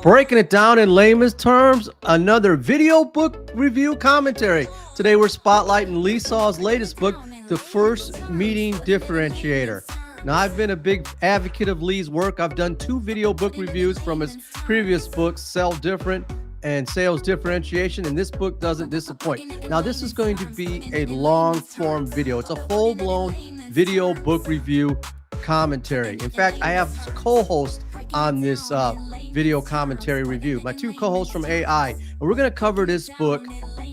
Breaking it down in layman's terms, another video book review commentary. Today we're spotlighting Lee Salz's latest book, The First Meeting Differentiator. Now, I've been a big advocate of Lee's work. I've done 2 video book reviews from his previous books, Sell Different and Sales Differentiation, and this book doesn't disappoint. Now, this is going to be a long-form video. It's a full-blown video book review commentary. In fact, I have co-hosts on this video commentary review, my 2 co-hosts from AI, and we're going to cover this book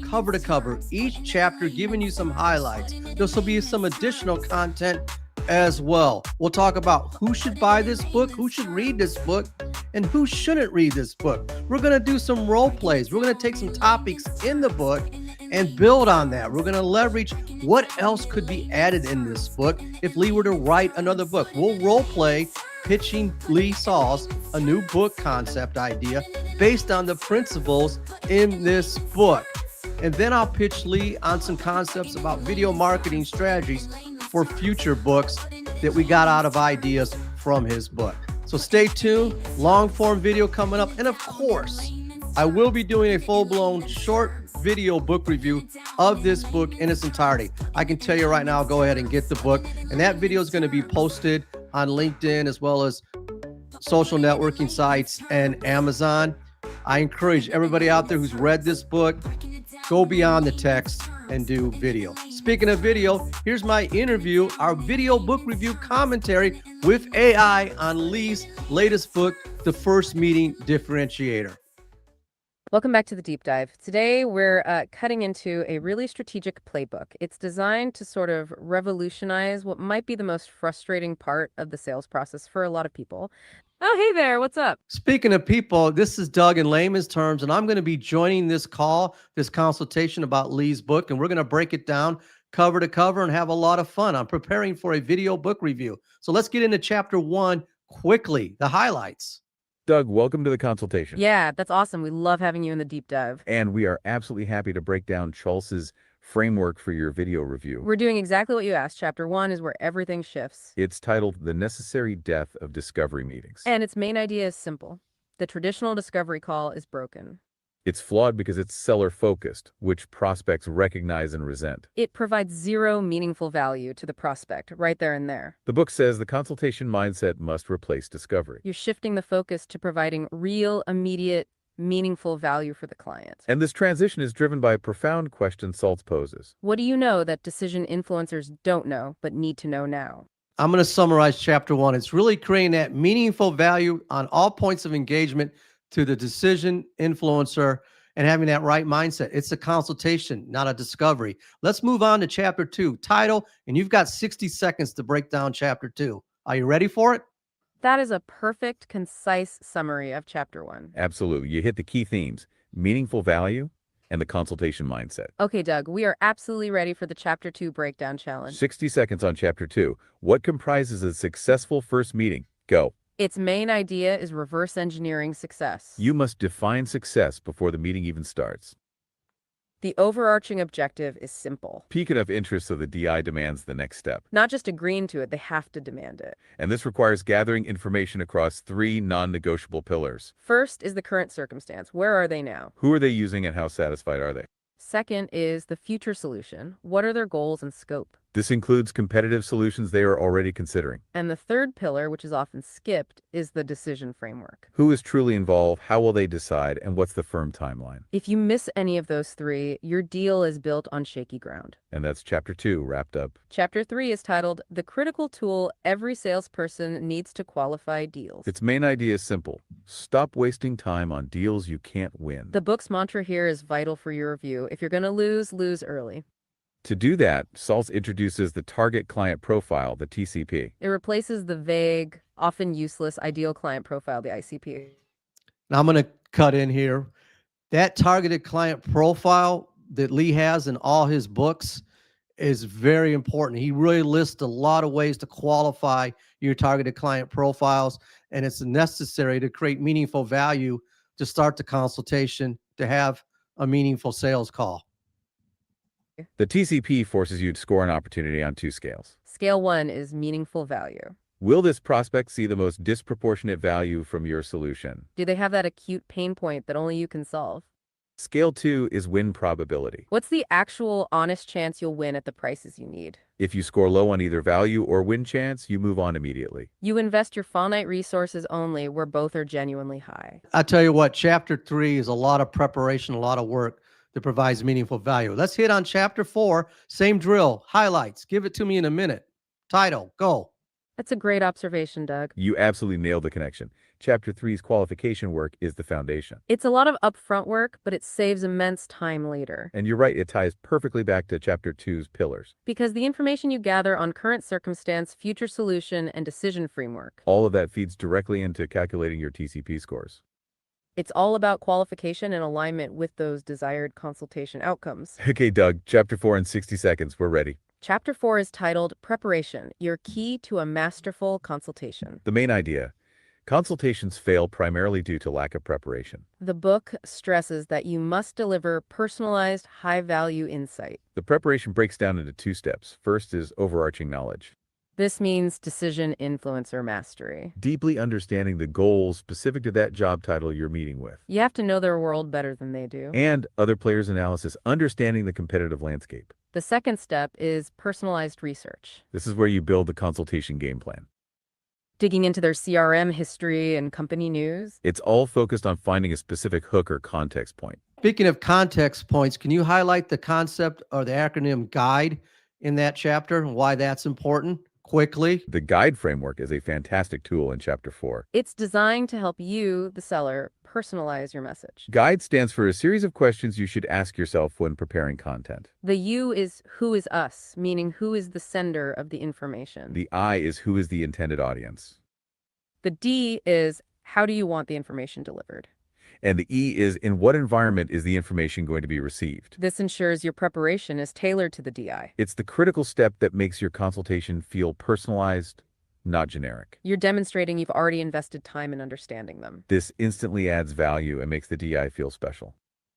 cover to cover, each chapter giving you some highlights. There'll also be some additional content as well. We'll talk about who should buy this book, who should read this book, and who shouldn't read this book. We're going to do some role plays. We're going to take some topics in the book and build on that. We're going to leverage what else could be added in this book if Lee were to write another book. We'll role play pitching Lee Salz a new book concept idea based on the principles in this book. And then I'll pitch Lee on some concepts about video marketing strategies for future books that we got out of ideas from his book. So stay tuned, long form video coming up. And of course, I will be doing a full-blown short video book review of this book in its entirety. I can tell you right now, go ahead and get the book. And that video is going to be posted on LinkedIn as well as social networking sites and Amazon. I encourage everybody out there who's read this book, go beyond the text and do video. Speaking of video, here's my interview, our video book review commentary with AI on Lee's latest book, The First Meeting Differentiator. Welcome back to the deep dive. Today, we're cutting into a really strategic playbook. It's designed to sort of revolutionize what might be the most frustrating part of the sales process for a lot of people. Oh, hey there, what's up? Speaking of people, this is Doug in layman's terms, and I'm going to be joining this call, this consultation about Lee's book, and we're going to break it down cover to cover and have a lot of fun. I'm preparing for a video book review. So let's get into chapter 1 quickly, the highlights. Doug, welcome to the consultation. Yeah, that's awesome. We love having you in the deep dive. And we are absolutely happy to break down Schultz's framework for your video review. We're doing exactly what you asked. Chapter 1 is where everything shifts. It's titled The Necessary Death of Discovery Meetings. And its main idea is simple. The traditional discovery call is broken. It's flawed because it's seller-focused, which prospects recognize and resent. It provides zero meaningful value to the prospect right there and there. The book says the consultation mindset must replace discovery. You're shifting the focus to providing real, immediate, meaningful value for the client. And this transition is driven by a profound question Salz poses. What do you know that decision influencers don't know but need to know now? I'm going to summarize chapter 1. It's really creating that meaningful value on all points of engagement to the decision influencer and having that right mindset. It's a consultation, not a discovery. Let's move on to chapter 2, title, and you've got 60 seconds to break down chapter 2. Are you ready for it? That is a perfect, concise summary of chapter 1. Absolutely. You hit the key themes: meaningful value and the consultation mindset. Okay, Doug, we are absolutely ready for the chapter 2 breakdown challenge. 60 seconds on chapter 2. What comprises a successful first meeting? Go. Its main idea is reverse engineering success. You must define success before the meeting even starts. The overarching objective is simple. Peak enough interest so the DI demands the next step. Not just agreeing to it, they have to demand it. And this requires gathering information across 3 non-negotiable pillars. First is the current circumstance. Where are they now? Who are they using and how satisfied are they? Second is the future solution. What are their goals and scope? This includes competitive solutions they are already considering. And the third pillar, which is often skipped, is the decision framework. Who is truly involved? How will they decide? And what's the firm timeline? If you miss any of those 3, your deal is built on shaky ground. And that's chapter 2 wrapped up. Chapter 3 is titled, The Critical Tool Every Salesperson Needs to Qualify Deals. Its main idea is simple. Stop wasting time on deals you can't win. The book's mantra here is vital for your review. If you're going to lose, lose early. To do that, Salz introduces the target client profile, the TCP. It replaces the vague, often useless ideal client profile, the ICP. Now I'm going to cut in here. That targeted client profile that Lee has in all his books is very important. He really lists a lot of ways to qualify your targeted client profiles, and it's necessary to create meaningful value to start the consultation, to have a meaningful sales call. The TCP forces you to score an opportunity on 2 scales. Scale 1 is meaningful value. Will this prospect see the most disproportionate value from your solution? Do they have that acute pain point that only you can solve? Scale 2 is win probability. What's the actual honest chance you'll win at the prices you need? If you score low on either value or win chance, you move on immediately. You invest your finite resources only where both are genuinely high. I tell you what, chapter 3 is a lot of preparation, a lot of work that provides meaningful value. Let's hit on chapter 4. Same drill, highlights. Give it to me in a minute. Title, go. That's a great observation, Doug. You absolutely nailed the connection. Chapter 3's qualification work is the foundation. It's a lot of upfront work, but it saves immense time later. And you're right, it ties perfectly back to Chapter 2's pillars. Because the information you gather on current circumstance, future solution, and decision framework. All of that feeds directly into calculating your TCP scores. It's all about qualification and alignment with those desired consultation outcomes. Okay, Doug, Chapter 4 in 60 seconds. We're ready. Chapter 4 is titled Preparation, Your Key to a Masterful Consultation. The main idea. Consultations fail primarily due to lack of preparation. The book stresses that you must deliver personalized, high-value insight. The preparation breaks down into 2 steps. First is overarching knowledge. This means decision, influence, or mastery. Deeply understanding the goals specific to that job title you're meeting with. You have to know their world better than they do. And other players' analysis, understanding the competitive landscape. The second step is personalized research. This is where you build the consultation game plan. Digging into their CRM history and company news. It's all focused on finding a specific hook or context point. Speaking of context points, can you highlight the concept or the acronym GUIDE in that chapter and why that's important quickly? The GUIDE framework is a fantastic tool in Chapter 4. It's designed to help you, the seller, personalize your message. GUIDE stands for a series of questions you should ask yourself when preparing content. The U is who is us, meaning who is the sender of the information. The I is who is the intended audience. The D is how do you want the information delivered? And the E is in what environment is the information going to be received? This ensures your preparation is tailored to the DI. It's the critical step that makes your consultation feel personalized, not generic. You're demonstrating you've already invested time in understanding them. This instantly adds value and makes the DI feel special.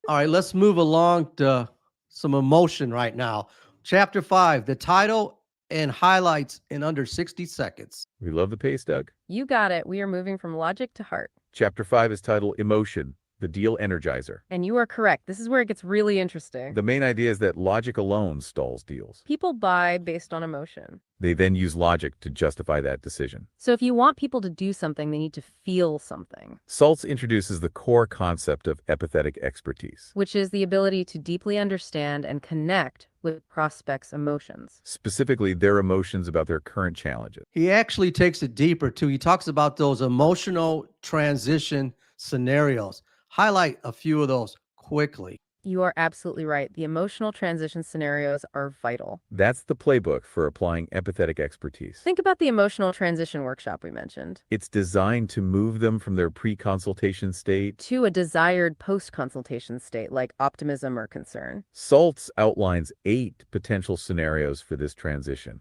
All right, let's move along to some emotion right now. Chapter 5, the title and highlights in under 60 seconds. We love the pace, Doug. You got it. We are moving from logic to heart. Chapter 5 is titled Emotion, the Deal Energizer. And you are correct. This is where it gets really interesting. The main idea is that logic alone stalls deals. People buy based on emotion. They then use logic to justify that decision. So if you want people to do something, they need to feel something. Salz introduces the core concept of empathetic expertise. Which is the ability to deeply understand and connect with prospects' emotions. Specifically, their emotions about their current challenges. He actually takes it deeper too. He talks about those emotional transition scenarios. Highlight a few of those quickly. You are absolutely right. The emotional transition scenarios are vital. That's the playbook for applying empathetic expertise. Think about the emotional transition workshop we mentioned. It's designed to move them from their pre-consultation state To a desired post-consultation state like optimism or concern. Salz outlines 8 potential scenarios for this transition.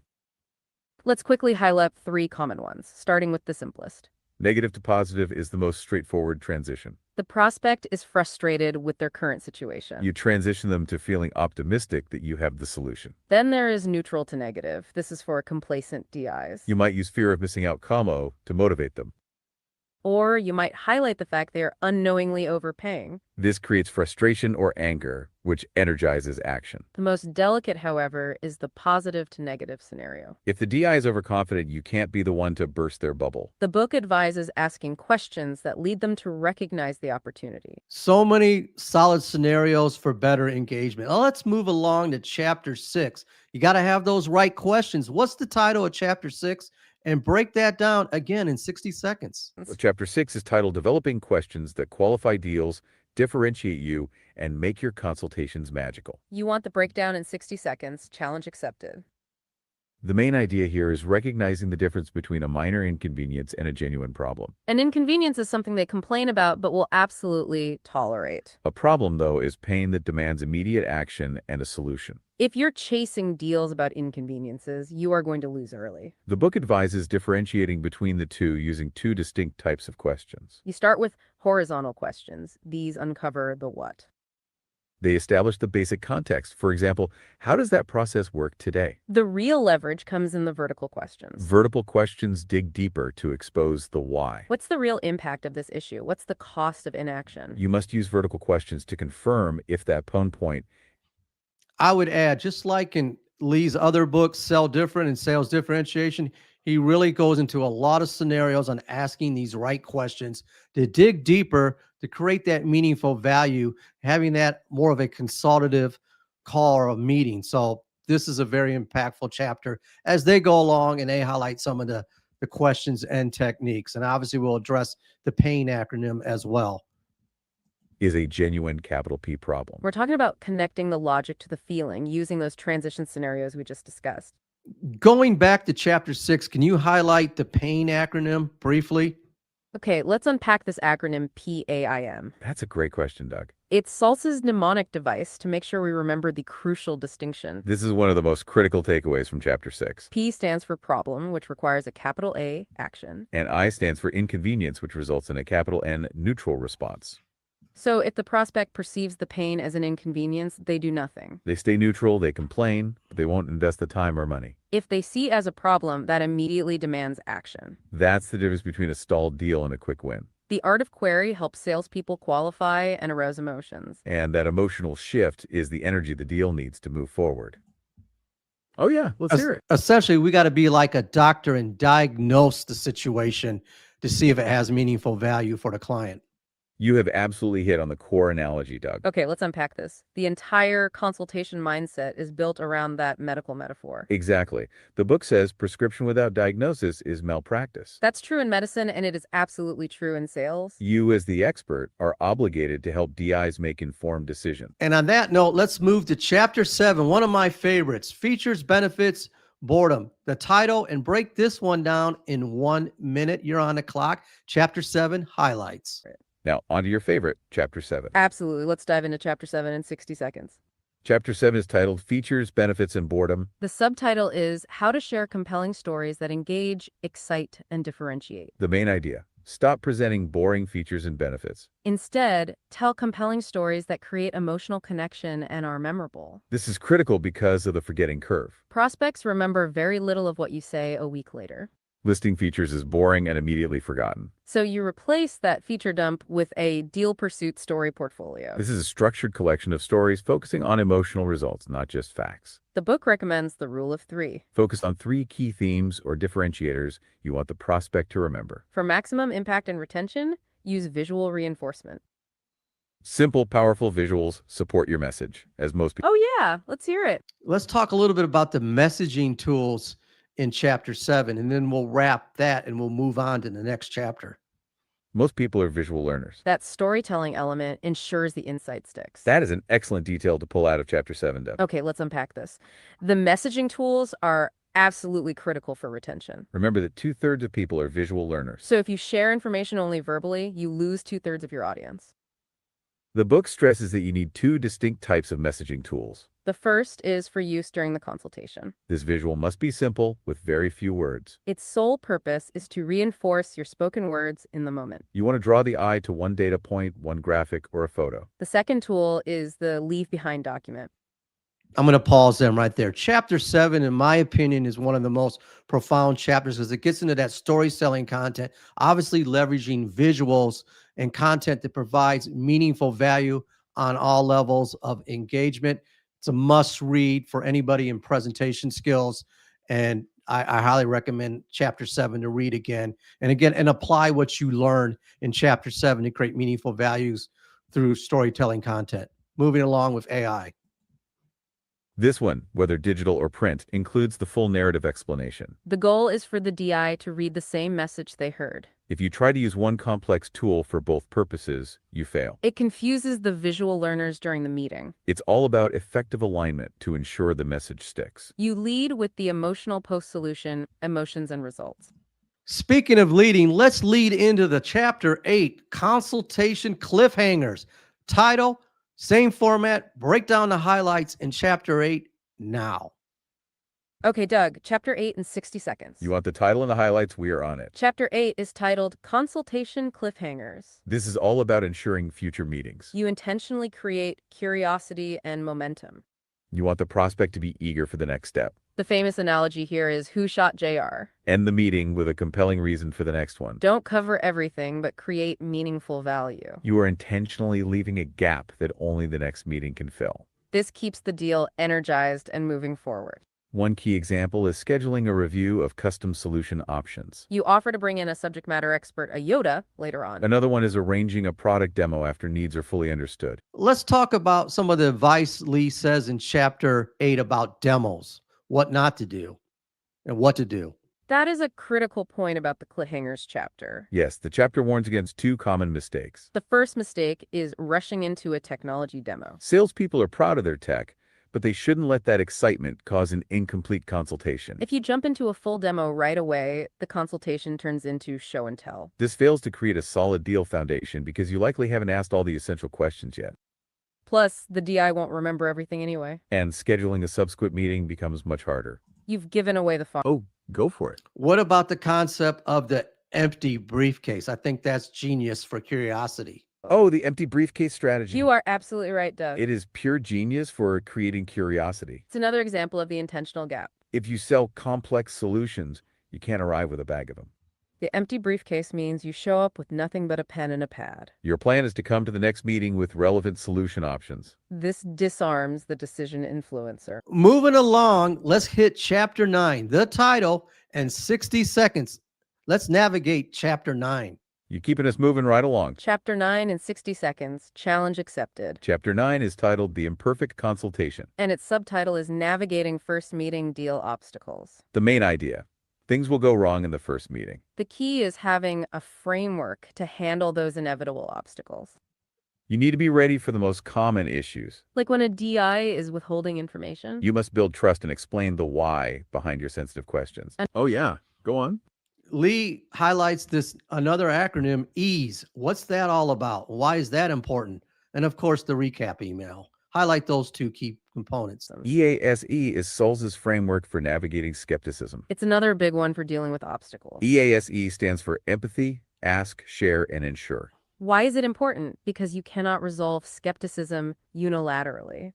Let's quickly highlight 3 common ones, starting with the simplest. Negative to positive is the most straightforward transition. The prospect is frustrated with their current situation. You transition them to feeling optimistic that you have the solution. Then there is neutral to negative. This is for complacent DIs. You might use fear of missing out commo to motivate them. Or you might highlight the fact they are unknowingly overpaying. This creates frustration or anger, which energizes action. The most delicate, however, is the positive to negative scenario. If the DI is overconfident, you can't be the one to burst their bubble. The book advises asking questions that lead them to recognize the opportunity. So many solid scenarios for better engagement. Now let's move along to chapter 6. You got to have those right questions. What's the title of chapter 6? And break that down again in 60 seconds. Chapter 6 is titled Developing Questions That Qualify Deals, Differentiate You, and Make Your Consultations Magical. You want the breakdown in 60 seconds. Challenge accepted. The main idea here is recognizing the difference between a minor inconvenience and a genuine problem. An inconvenience is something they complain about but will absolutely tolerate. A problem, though, is pain that demands immediate action and a solution. If you're chasing deals about inconveniences, you are going to lose early. The book advises differentiating between the two using 2 distinct types of questions. You start with horizontal questions. These uncover the what. They establish the basic context. For example, how does that process work today? The real leverage comes in the vertical questions. Vertical questions dig deeper to expose the why. What's the real impact of this issue? What's the cost of inaction? You must use vertical questions to confirm if that pain point. I would add, just like in Lee's other books, Sell Different and Sales Differentiation, he really goes into a lot of scenarios on asking these right questions to dig deeper, to create that meaningful value, having that more of a consultative call or a meeting. So this is a very impactful chapter as they go along and they highlight some of the questions and techniques. And obviously we'll address the PAIN acronym as well. Is a genuine capital P problem. We're talking about connecting the logic to the feeling using those transition scenarios we just discussed. Going back to chapter 6, can you highlight the PAIN acronym briefly? Okay, let's unpack this acronym PAIM. That's a great question, Doug. It's Salz's mnemonic device to make sure we remember the crucial distinction. This is one of the most critical takeaways from chapter 6. P stands for problem, which requires a capital A action. And I stands for inconvenience, which results in a capital N neutral response. So if the prospect perceives the pain as an inconvenience, they do nothing. They stay neutral, they complain, but they won't invest the time or money. If they see as a problem, that immediately demands action. That's the difference between a stalled deal and a quick win. The art of query helps salespeople qualify and arouse emotions. And that emotional shift is the energy the deal needs to move forward. Oh yeah, let's hear it. Essentially, we got to be like a doctor and diagnose the situation to see if it has meaningful value for the client. You have absolutely hit on the core analogy, Doug. Okay, let's unpack this. The entire consultation mindset is built around that medical metaphor. Exactly. The book says prescription without diagnosis is malpractice. That's true in medicine, and it is absolutely true in sales. You, as the expert, are obligated to help DIs make informed decisions. And on that note, let's move to chapter 7, one of my favorites, features, benefits, boredom. The title, and break this one down in 1 minute. You're on the clock. Chapter 7, highlights. Now, on to your favorite, Chapter 7. Absolutely. Let's dive into Chapter 7 in 60 seconds. Chapter 7 is titled Features, Benefits, and Boredom. The subtitle is How to Share Compelling Stories That Engage, Excite, and Differentiate. The main idea: stop presenting boring features and benefits. Instead, tell compelling stories that create emotional connection and are memorable. This is critical because of the forgetting curve. Prospects remember very little of what you say a week later. Listing features is boring and immediately forgotten. So you replace that feature dump with a deal pursuit story portfolio. This is a structured collection of stories focusing on emotional results, not just facts. The book recommends the rule of 3. Focus on 3 key themes or differentiators you want the prospect to remember. For maximum impact and retention, use visual reinforcement. Simple, powerful visuals support your message, as most people. Oh yeah, let's hear it. Let's talk a little bit about the messaging tools in chapter 7, and then we'll wrap that and we'll move on to the next chapter. Most people are visual learners. That storytelling element ensures the insight sticks. That is an excellent detail to pull out of chapter 7, Deb. Okay, let's unpack this. The messaging tools are absolutely critical for retention. Remember that 2/3 of people are visual learners. So if you share information only verbally, you lose 2/3 of your audience. The book stresses that you need 2 distinct types of messaging tools. The first is for use during the consultation. This visual must be simple with very few words. Its sole purpose is to reinforce your spoken words in the moment. You want to draw the eye to one data point, one graphic, or a photo. The second tool is the leave behind document. I'm going to pause them right there. Chapter 7, in my opinion, is one of the most profound chapters because it gets into that story selling content, obviously leveraging visuals and content that provides meaningful value on all levels of engagement. It's a must read for anybody in presentation skills. And I highly recommend chapter 7 to read again and apply what you learned in chapter 7 to create meaningful values through storytelling content. Moving along with AI. This one, whether digital or print, includes the full narrative explanation. The goal is for the DI to read the same message they heard. If you try to use one complex tool for both purposes, you fail. It confuses the visual learners during the meeting. It's all about effective alignment to ensure the message sticks. You lead with the emotional post-solution, emotions and results. Speaking of leading, let's lead into the chapter 8, consultation cliffhangers. Title, same format, break down the highlights in chapter 8 now. Okay, Doug, Chapter 8 in 60 seconds. You want the title and the highlights? We are on it. Chapter 8 is titled Consultation Cliffhangers. This is all about ensuring future meetings. You intentionally create curiosity and momentum. You want the prospect to be eager for the next step. The famous analogy here is who shot JR? End the meeting with a compelling reason for the next one. Don't cover everything, but create meaningful value. You are intentionally leaving a gap that only the next meeting can fill. This keeps the deal energized and moving forward. One key example is scheduling a review of custom solution options. You offer to bring in a subject matter expert, a Yoda, later on. Another one is arranging a product demo after needs are fully understood. Let's talk about some of the advice Lee says in chapter 8 about demos, what not to do and what to do. That is a critical point about the cliffhangers chapter. Yes, the chapter warns against two common mistakes. The first mistake is rushing into a technology demo. Salespeople are proud of their tech, but they shouldn't let that excitement cause an incomplete consultation. If you jump into a full demo right away, the consultation turns into show and tell. This fails to create a solid deal foundation because you likely haven't asked all the essential questions yet. Plus, the DI won't remember everything anyway. And scheduling a subsequent meeting becomes much harder. You've given away the farm. Oh, go for it. What about the concept of the empty briefcase? I think that's genius for curiosity. Oh, the empty briefcase strategy. You are absolutely right, Doug. It is pure genius for creating curiosity. It's another example of the intentional gap. If you sell complex solutions, you can't arrive with a bag of them. The empty briefcase means you show up with nothing but a pen and a pad. Your plan is to come to the next meeting with relevant solution options. This disarms the decision influencer. Moving along, let's hit chapter 9, the title, and 60 seconds. Let's navigate chapter 9. You're keeping us moving right along. Chapter 9 in 60 seconds, challenge accepted. Chapter 9 is titled The Imperfect Consultation. And its subtitle is Navigating First Meeting Deal Obstacles. The main idea: things will go wrong in the first meeting. The key is having a framework to handle those inevitable obstacles. You need to be ready for the most common issues. Like when a DI is withholding information. You must build trust and explain the why behind your sensitive questions. Oh yeah, go on. Lee highlights this another acronym, E.A.S E. What's that all about? Why is that important? And of course, the recap email. Highlight those two key components. E.A.S.E. is Salz's framework for navigating skepticism. It's another big one for dealing with obstacles. E.A.S.E. stands for empathy, ask, share, and ensure. Why is it important? Because you cannot resolve skepticism unilaterally.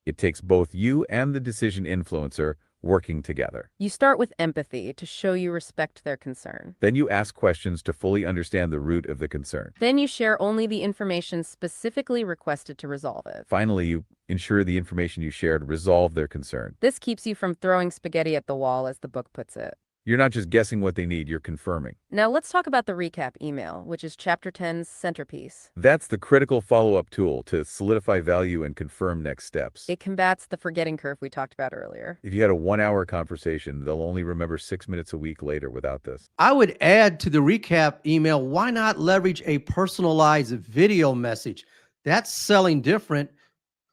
It takes both you and the decision influencer working together. You start with empathy to show you respect their concern. Then you ask questions to fully understand the root of the concern. Then you share only the information specifically requested to resolve it. Finally, you ensure the information you shared resolved their concern. This keeps you from throwing spaghetti at the wall, as the book puts it. You're not just guessing what they need, you're confirming. Now let's talk about the recap email, which is Chapter 10's centerpiece. That's the critical follow-up tool to solidify value and confirm next steps. It combats the forgetting curve we talked about earlier. If you had a 1-hour conversation, they'll only remember 6 minutes a week later without this. I would add to the recap email, why not leverage a personalized video message? That's selling different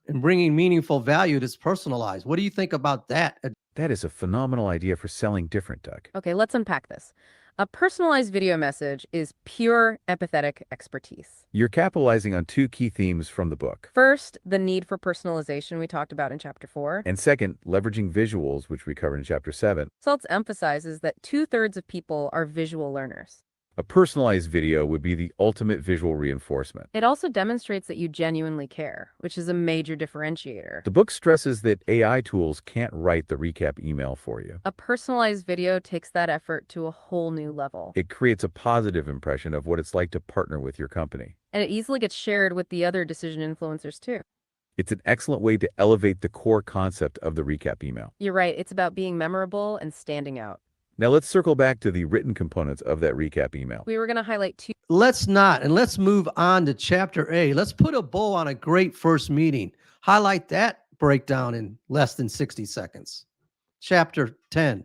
and bringing meaningful value that's personalized. What do you think about that? That is a phenomenal idea for selling different, Doug. Okay, let's unpack this. A personalized video message is pure empathetic expertise. You're capitalizing on two key themes from the book. First, the need for personalization we talked about in Chapter 4. And second, leveraging visuals, which we covered in Chapter 7. Salz emphasizes that 2/3 of people are visual learners. A personalized video would be the ultimate visual reinforcement. It also demonstrates that you genuinely care, which is a major differentiator. The book stresses that AI tools can't write the recap email for you. A personalized video takes that effort to a whole new level. It creates a positive impression of what it's like to partner with your company. And it easily gets shared with the other decision influencers too. It's an excellent way to elevate the core concept of the recap email. You're right, it's about being memorable and standing out. Now let's circle back to the written components of that recap email. We were going to highlight two. Let's not, and let's move on to chapter A. Let's put a bow on a great first meeting. Highlight that breakdown in less than 60 seconds. Chapter 10.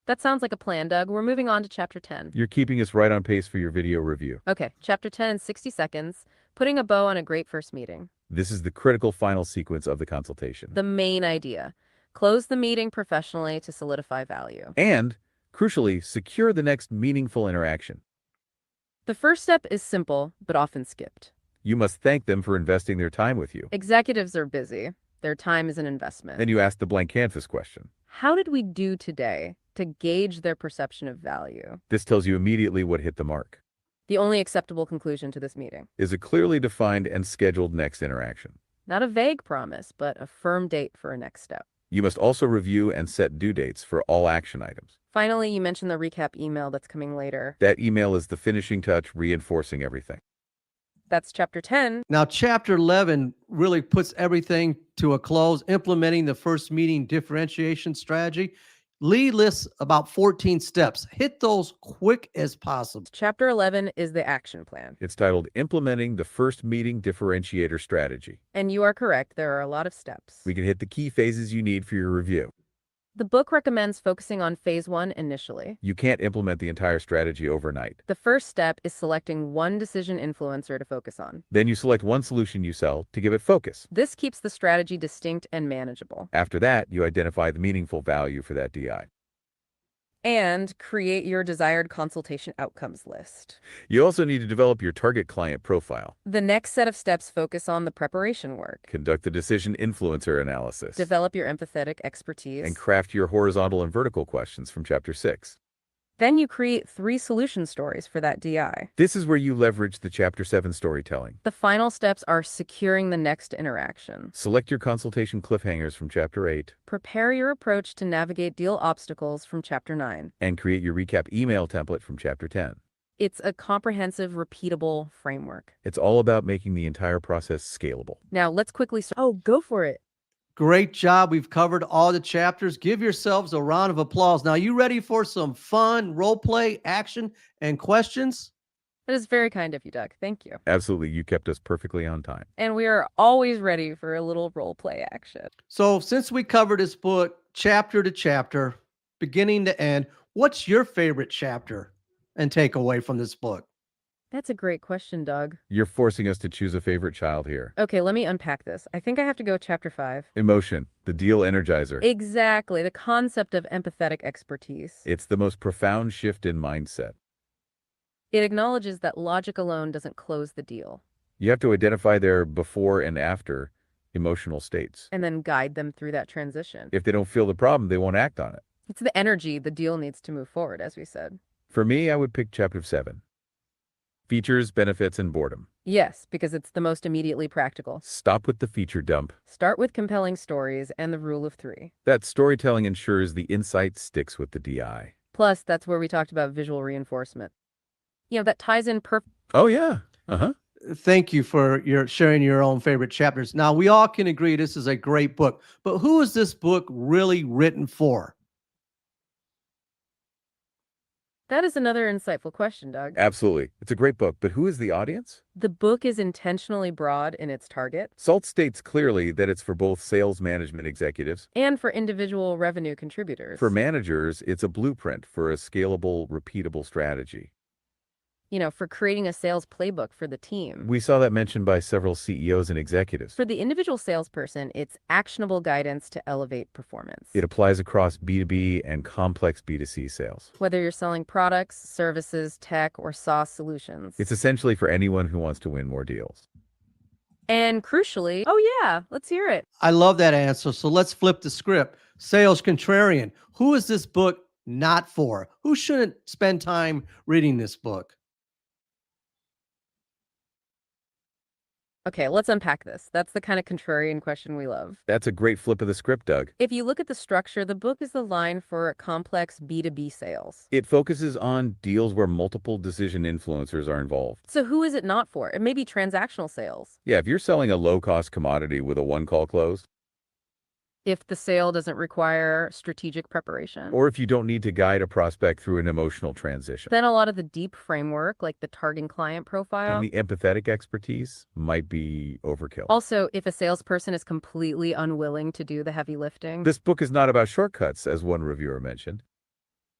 That sounds like a plan, Doug. We're moving on to Chapter 10. You're keeping us right on pace for your video review. Okay, Chapter 10 in 60 seconds, putting a bow on a great first meeting. This is the critical final sequence of the consultation. The main idea. Close the meeting professionally to solidify value. And, crucially, secure the next meaningful interaction. The first step is simple, but often skipped. You must thank them for investing their time with you. Executives are busy. Their time is an investment. Then you ask the blank canvas question. How did we do today to gauge their perception of value? This tells you immediately what hit the mark. The only acceptable conclusion to this meeting. Is a clearly defined and scheduled next interaction. Not a vague promise, but a firm date for a next step. You must also review and set due dates for all action items. Finally, you mentioned the recap email that's coming later. That email is the finishing touch, reinforcing everything. That's chapter 10. Now, chapter 11 really puts everything to a close, implementing the first meeting differentiation strategy. Lee lists about 14 steps. Hit those quick as possible. Chapter 11 is the action plan. It's titled Implementing the First Meeting Differentiator Strategy. And you are correct, there are a lot of steps. We can hit the key phases you need for your review. The book recommends focusing on phase 1 initially. You can't implement the entire strategy overnight. The first step is selecting one decision influencer to focus on. Then you select one solution you sell to give it focus. This keeps the strategy distinct and manageable. After that, you identify the meaningful value for that DI. And create your desired consultation outcomes list. You also need to develop your target client profile. The next set of steps focus on the preparation work. Conduct the decision influencer analysis. Develop your empathetic expertise. And craft your horizontal and vertical questions from Chapter 6. Then you create 3 solution stories for that DI. This is where you leverage the Chapter 7 storytelling. The final steps are securing the next interaction. Select your consultation cliffhangers from Chapter 8. Prepare your approach to navigate deal obstacles from Chapter 9. And create your recap email template from Chapter 10. It's a comprehensive, repeatable framework. It's all about making the entire process scalable. Now, let's quickly start. Oh, go for it. Great job. We've covered all the chapters. Give yourselves a round of applause. Now, you ready for some fun role play, action, and questions? That is very kind of you, Doug. Thank you. Absolutely, you kept us perfectly on time. And we are always ready for a little role play action. So, since we covered this book chapter to chapter, beginning to end, what's your favorite chapter and takeaway from this book? That's a great question, Doug. You're forcing us to choose a favorite child here. Okay, let me unpack this. I think I have to go chapter 5. Emotion, the deal energizer. Exactly, the concept of empathetic expertise. It's the most profound shift in mindset. It acknowledges that logic alone doesn't close the deal. You have to identify their before and after emotional states. And then guide them through that transition. If they don't feel the problem, they won't act on it. It's the energy the deal needs to move forward, as we said. For me, I would pick Chapter 7. Features, benefits, and boredom. Yes, because it's the most immediately practical. Stop with the feature dump. Start with compelling stories and the rule of 3. That storytelling ensures the insight sticks with the DI. Plus, that's where we talked about visual reinforcement. You know, that ties in perfect. Oh, yeah. Uh-huh. Thank you for your sharing your own favorite chapters. Now, we all can agree this is a great book, but who is this book really written for? That is another insightful question, Doug. Absolutely. It's a great book, but who is the audience? The book is intentionally broad in its target. Salz states clearly that it's for both sales management executives. And for individual revenue contributors. For managers, it's a blueprint for a scalable, repeatable strategy. You know, for creating a sales playbook for the team. We saw that mentioned by several CEOs and executives. For the individual salesperson, it's actionable guidance to elevate performance. It applies across B2B and complex B2C sales. Whether you're selling products, services, tech, or SaaS solutions. It's essentially for anyone who wants to win more deals. And crucially, oh yeah, let's hear it. I love that answer. So let's flip the script. Sales contrarian. Who is this book not for? Who shouldn't spend time reading this book? Okay, let's unpack this. That's the kind of contrarian question we love. That's a great flip of the script, Doug. If you look at the structure, the book is the line for complex B2B sales. It focuses on deals where multiple decision influencers are involved. So who is it not for? It may be transactional sales. Yeah, if you're selling a low-cost commodity with a one-call close, If the sale doesn't require strategic preparation. or if you don't need to guide a prospect through an emotional transition, Then a lot of the deep framework, like the targeting client profile. and the empathetic expertise might be overkill. Also, if a salesperson is completely unwilling to do the heavy lifting, This book is not about shortcuts, as one reviewer mentioned.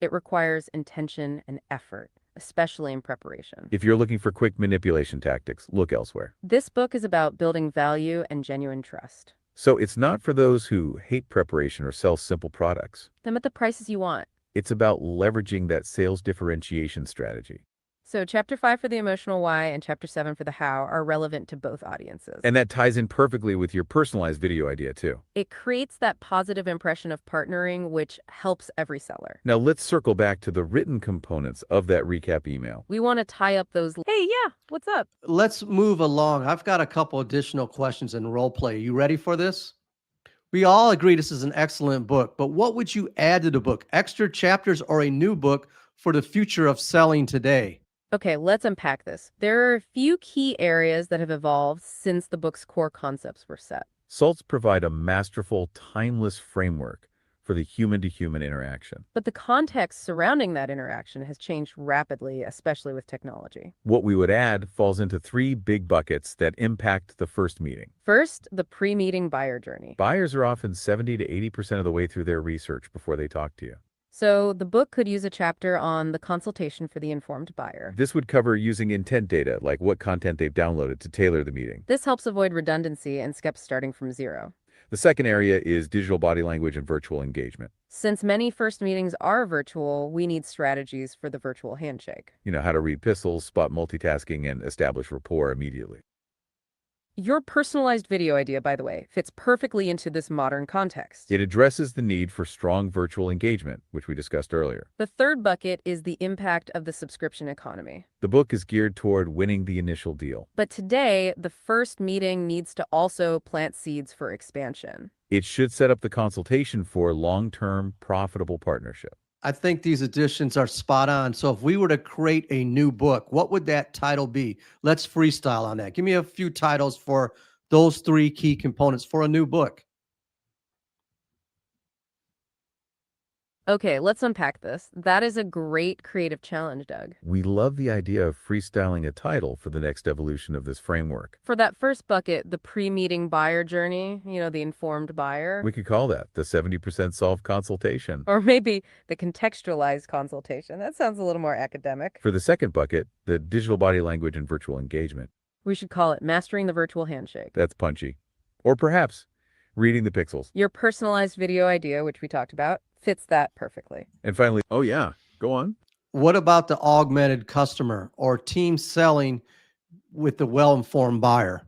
it requires intention and effort, especially in preparation. If you're looking for quick manipulation tactics, look elsewhere. This book is about building value and genuine trust. So it's not for those who hate preparation or sell simple products. Them at the prices you want. It's about leveraging that sales differentiation strategy. So chapter 5 for the emotional why and chapter 7 for the how are relevant to both audiences. And that ties in perfectly with your personalized video idea too. It creates that positive impression of partnering, which helps every seller. Now let's circle back to the written components of that recap email. We want to tie up those, hey, yeah, what's up? Let's move along. I've got a couple additional questions in role play. You ready for this? We all agree this is an excellent book, but what would you add to the book? Extra chapters or a new book for the future of selling today? Okay, let's unpack this. There are a few key areas that have evolved since the book's core concepts were set. Salts provide a masterful, timeless framework for the human-to-human interaction. But the context surrounding that interaction has changed rapidly, especially with technology. What we would add falls into 3 big buckets that impact the first meeting. First, the pre-meeting buyer journey. Buyers are often 70 to 80% of the way through their research before they talk to you. So the book could use a chapter on the consultation for the informed buyer. This would cover using intent data, like what content they've downloaded, to tailor the meeting. This helps avoid redundancy and skips starting from zero. The second area is digital body language and virtual engagement. Since many first meetings are virtual, we need strategies for the virtual handshake. You know, how to read epistles, spot multitasking, and establish rapport immediately. Your personalized video idea, by the way, fits perfectly into this modern context. It addresses the need for strong virtual engagement, which we discussed earlier. The third bucket is the impact of the subscription economy. The book is geared toward winning the initial deal. But today, the first meeting needs to also plant seeds for expansion. It should set up the consultation for long-term, profitable partnership. I think these additions are spot on. So if we were to create a new book, what would that title be? Let's freestyle on that. Give me a few titles for those 3 key components for a new book. Okay, let's unpack this. That is a great creative challenge, Doug. We love the idea of freestyling a title for the next evolution of this framework. For that first bucket, the pre-meeting buyer journey, the informed buyer, We could call that the 70% solved consultation. or maybe the contextualized consultation. That sounds a little more academic. For the second bucket, the digital body language and virtual engagement. We should call it mastering the virtual handshake. That's punchy. Or perhaps reading the pixels. Your personalized video idea, which we talked about, fits that perfectly. And finally, oh yeah, go on. What about the augmented customer or team selling with the well-informed buyer?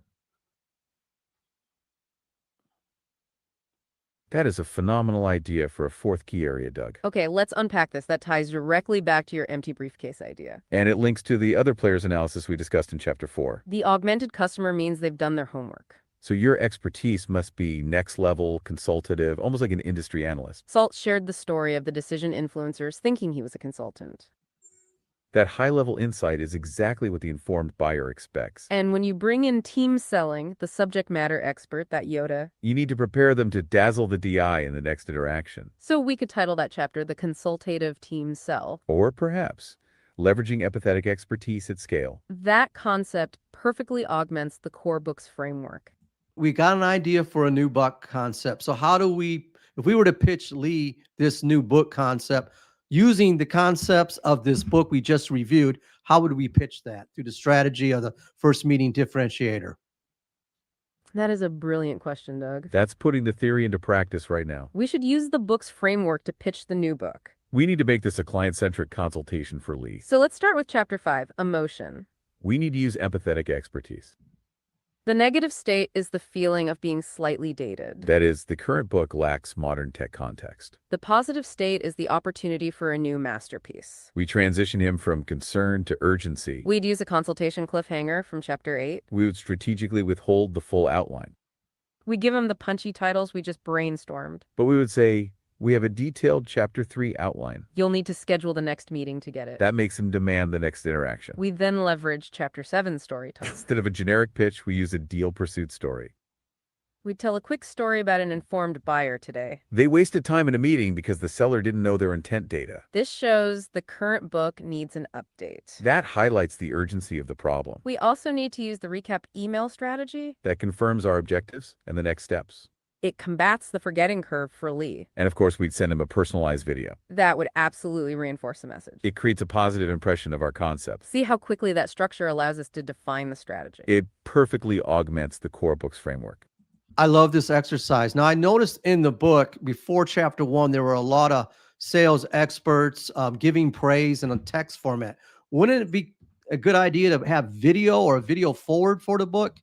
That is a phenomenal idea for a fourth key area, Doug. Okay, let's unpack this. That ties directly back to your empty briefcase idea. And it links to the other players analysis we discussed in chapter 4. The augmented customer means they've done their homework. So your expertise must be next level, consultative, almost like an industry analyst. Salt shared the story of the decision influencers thinking he was a consultant. That high-level insight is exactly what the informed buyer expects. And when you bring in team selling, the subject matter expert, that Yoda, You need to prepare them to dazzle the DI in the next interaction. so we could title that chapter The Consultative Team Sell. Or perhaps, leveraging empathetic expertise at scale. That concept perfectly augments the core book's framework. We got an idea for a new book concept. So how do we, if we were to pitch Lee this new book concept, using the concepts of this book we just reviewed, how would we pitch that? Through the strategy of the first meeting differentiator. That is a brilliant question, Doug. That's putting the theory into practice right now. We should use the book's framework to pitch the new book. We need to make this a client-centric consultation for Lee. So let's start with chapter 5, emotion. We need to use empathetic expertise. The negative state is the feeling of being slightly dated. That is, the current book lacks modern tech context. The positive state is the opportunity for a new masterpiece. We transition him from concern to urgency. We'd use a consultation cliffhanger from chapter 8. We would strategically withhold the full outline. We give him the punchy titles we just brainstormed. But we would say, we have a detailed chapter 3 outline. You'll need to schedule the next meeting to get it. That makes him demand the next interaction. We then leverage chapter 7 storytelling. Instead of a generic pitch, we use a deal pursuit story. We tell a quick story about an informed buyer today. They wasted time in a meeting because the seller didn't know their intent data. This shows the current book needs an update. That highlights the urgency of the problem. We also need to use the recap email strategy. That confirms our objectives and the next steps. It combats the forgetting curve for Lee. And of course, we'd send him a personalized video. That would absolutely reinforce the message. It creates a positive impression of our concept. See how quickly that structure allows us to define the strategy. It perfectly augments the core book's framework. I love this exercise. Now, I noticed in the book before chapter 1, there were a lot of sales experts giving praise in a text format. Wouldn't it be a good idea to have video or a video forward for the book?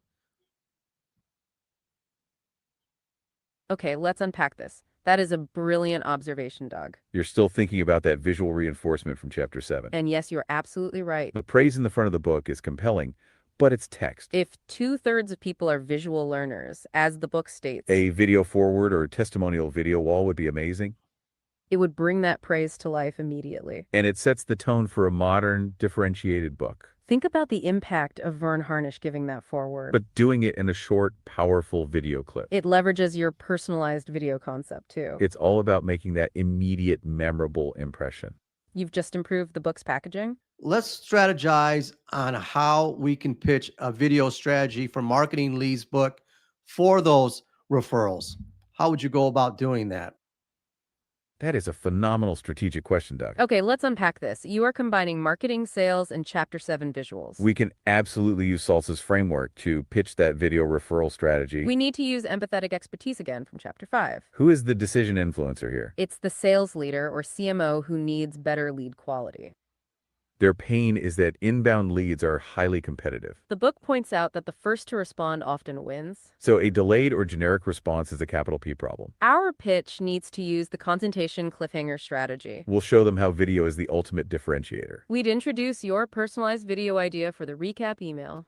Okay, let's unpack this. That is a brilliant observation, Doug. You're still thinking about that visual reinforcement from Chapter 7. And yes, you're absolutely right. The praise in the front of the book is compelling, but it's text. If 2/3 of people are visual learners, as the book states, A video forward or testimonial video wall would be amazing. it would bring that praise to life immediately. And it sets the tone for a modern, differentiated book. Think about the impact of Vern Harnish giving that forward. But doing it in a short, powerful video clip. It leverages your personalized video concept, too. It's all about making that immediate, memorable impression. You've just improved the book's packaging? Let's strategize on how we can pitch a video strategy for marketing Lee's book for those referrals. How would you go about doing that? That is a phenomenal strategic question, Doug. Okay, let's unpack this. You are combining marketing, sales, and Chapter 7 visuals. We can absolutely use Salz's framework to pitch that video referral strategy. We need to use empathetic expertise again from Chapter 5. Who is the decision influencer here? It's the sales leader or CMO who needs better lead quality. Their pain is that inbound leads are highly competitive. The book points out that the first to respond often wins. So a delayed or generic response is a capital P problem. Our pitch needs to use the consultation cliffhanger strategy. We'll show them how video is the ultimate differentiator. We'd introduce your personalized video idea for the recap email.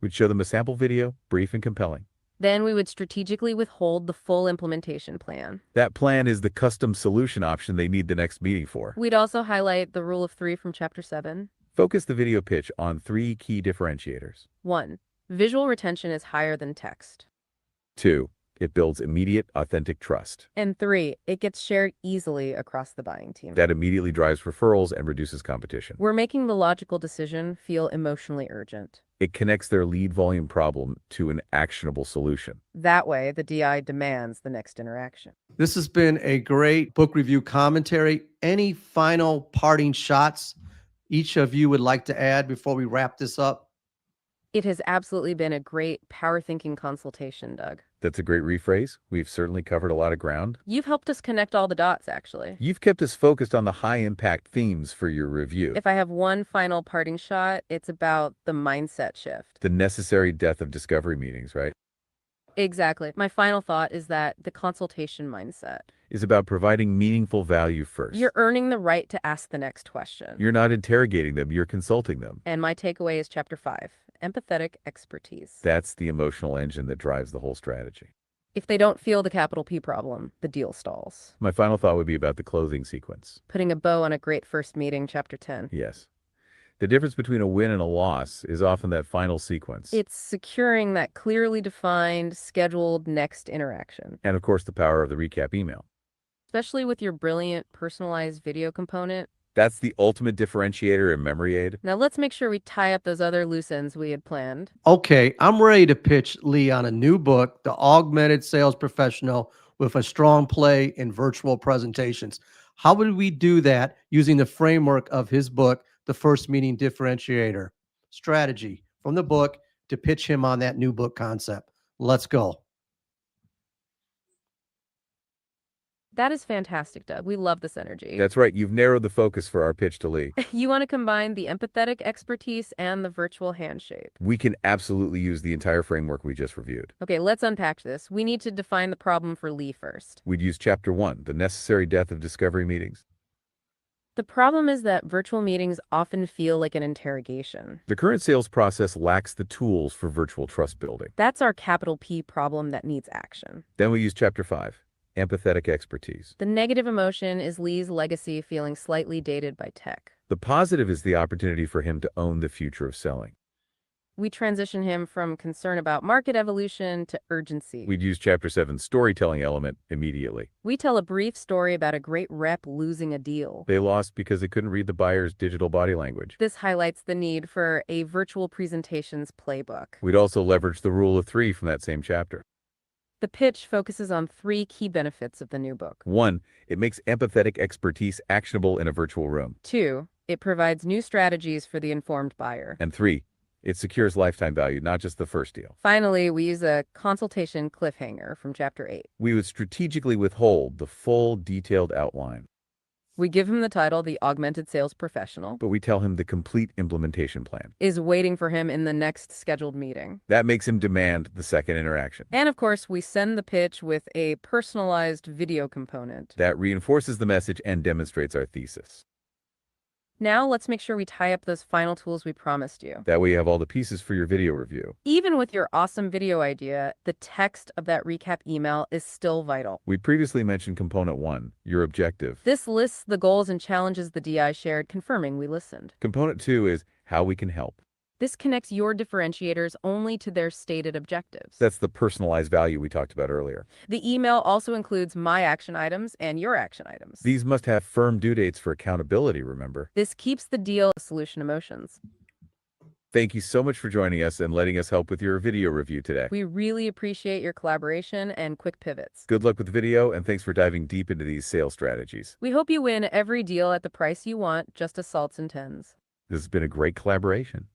We'd show them a sample video, brief and compelling. Then we would strategically withhold the full implementation plan. That plan is the custom solution option they need the next meeting for. We'd also highlight the rule of 3 from Chapter 7. Focus the video pitch on 3 key differentiators. 1. Visual retention is higher than text. 2. It builds immediate, authentic trust. And 3. It gets shared easily across the buying team. That immediately drives referrals and reduces competition. We're making the logical decision feel emotionally urgent. It connects their lead volume problem to an actionable solution. That way, the DI demands the next interaction. This has been a great book review commentary. Any final parting shots each of you would like to add before we wrap this up? It has absolutely been a great power thinking consultation, Doug. That's a great rephrase. We've certainly covered a lot of ground. You've helped us connect all the dots, actually. You've kept us focused on the high-impact themes for your review. If I have one final parting shot, it's about the mindset shift. The necessary death of discovery meetings, right? Exactly. My final thought is that the consultation mindset Is about providing meaningful value first. You're earning the right to ask the next question. You're not interrogating them, you're consulting them. And my takeaway is Chapter 5, empathetic expertise. That's the emotional engine that drives the whole strategy. If they don't feel the capital P problem, the deal stalls. My final thought would be about the closing sequence. Putting a bow on a great first meeting, Chapter 10. Yes. The difference between a win and a loss is often that final sequence. It's securing that clearly defined, scheduled next interaction. And of course, the power of the recap email. Especially with your brilliant personalized video component. That's the ultimate differentiator in memory aid. Now let's make sure we tie up those other loose ends we had planned. Okay, I'm ready to pitch Lee on a new book, The Augmented Sales Professional with a Strong Play in Virtual Presentations. How would we do that using the framework of his book, The First Meeting Differentiator? Strategy from the book to pitch him on that new book concept. Let's go. That is fantastic, Doug. We love this energy. That's right. You've narrowed the focus for our pitch to Lee. You want to combine the empathetic expertise and the virtual handshake. We can absolutely use the entire framework we just reviewed. Okay, let's unpack this. We need to define the problem for Lee first. We'd use Chapter 1, the necessary death of discovery meetings. The problem is that virtual meetings often feel like an interrogation. The current sales process lacks the tools for virtual trust building. That's our capital P problem that needs action. Then we use Chapter 5, empathetic expertise. The negative emotion is Lee's legacy feeling slightly dated by tech. The positive is the opportunity for him to own the future of selling. We transition him from concern about market evolution to urgency. We'd use Chapter 7's storytelling element immediately. We tell a brief story about a great rep losing a deal. They lost because they couldn't read the buyer's digital body language. This highlights the need for a virtual presentations playbook. We'd also leverage the rule of 3 from that same chapter. The pitch focuses on 3 key benefits of the new book. 1, it makes empathetic expertise actionable in a virtual room. 2, it provides new strategies for the informed buyer. And 3, it secures lifetime value, not just the first deal. Finally, we use a consultation cliffhanger from Chapter 8. We would strategically withhold the full detailed outline. We give him the title, the Augmented Sales Professional, but we tell him the complete implementation plan. is waiting for him in the next scheduled meeting. That makes him demand the second interaction. And of course, we send the pitch with a personalized video component. That reinforces the message and demonstrates our thesis. Now let's make sure we tie up those final tools we promised you. That way you have all the pieces for your video review. Even with your awesome video idea, the text of that recap email is still vital. We previously mentioned component 1, your objective. This lists the goals and challenges the DI shared, confirming we listened. Component 2 is how we can help. This connects your differentiators only to their stated objectives. That's the personalized value we talked about earlier. The email also includes my action items and your action items. These must have firm due dates for accountability, remember? This keeps the deal solution emotions. Thank you so much for joining us and letting us help with your video review today. We really appreciate your collaboration and quick pivots. Good luck with video, and thanks for diving deep into these sales strategies. We hope you win every deal at the price you want, just as salts and tens. This has been a great collaboration.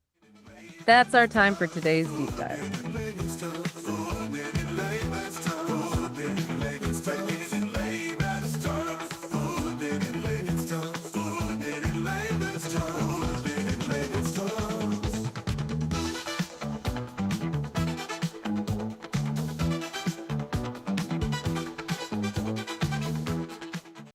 That's our time for today's deep dive.